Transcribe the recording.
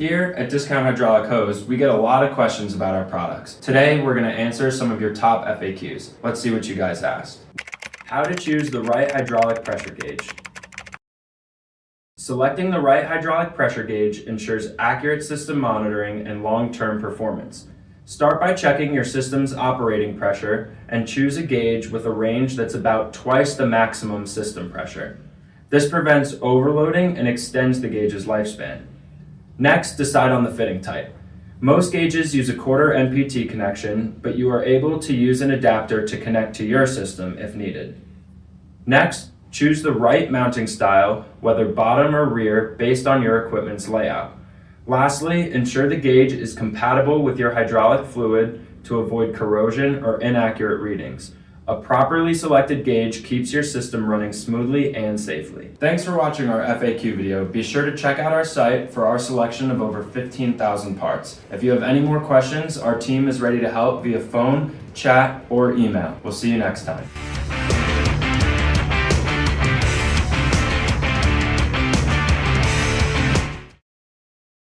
Here at Discount Hydraulic Hose, we get a lot of questions about our products. Today, we're going to answer some of your top FAQs. Let's see what you guys asked. How to choose the right hydraulic pressure gauge. Selecting the right hydraulic pressure gauge ensures accurate system monitoring and long-term performance. Start by checking your system's operating pressure and choose a gauge with a range that's about twice the maximum system pressure. This prevents overloading and extends the gauge's lifespan. Next, decide on the fitting type. Most gauges use a quarter NPT connection, but you are able to use an adapter to connect to your system if needed. Next, choose the right mounting style, whether bottom or rear, based on your equipment's layout. Lastly, ensure the gauge is compatible with your hydraulic fluid to avoid corrosion or inaccurate readings. A properly selected gauge keeps your system running smoothly and safely. Thanks for watching our FAQ video. Be sure to check out our site for our selection of over 15,000 parts. If you have any more questions, our team is ready to help via phone, chat, or email. We'll see you next time.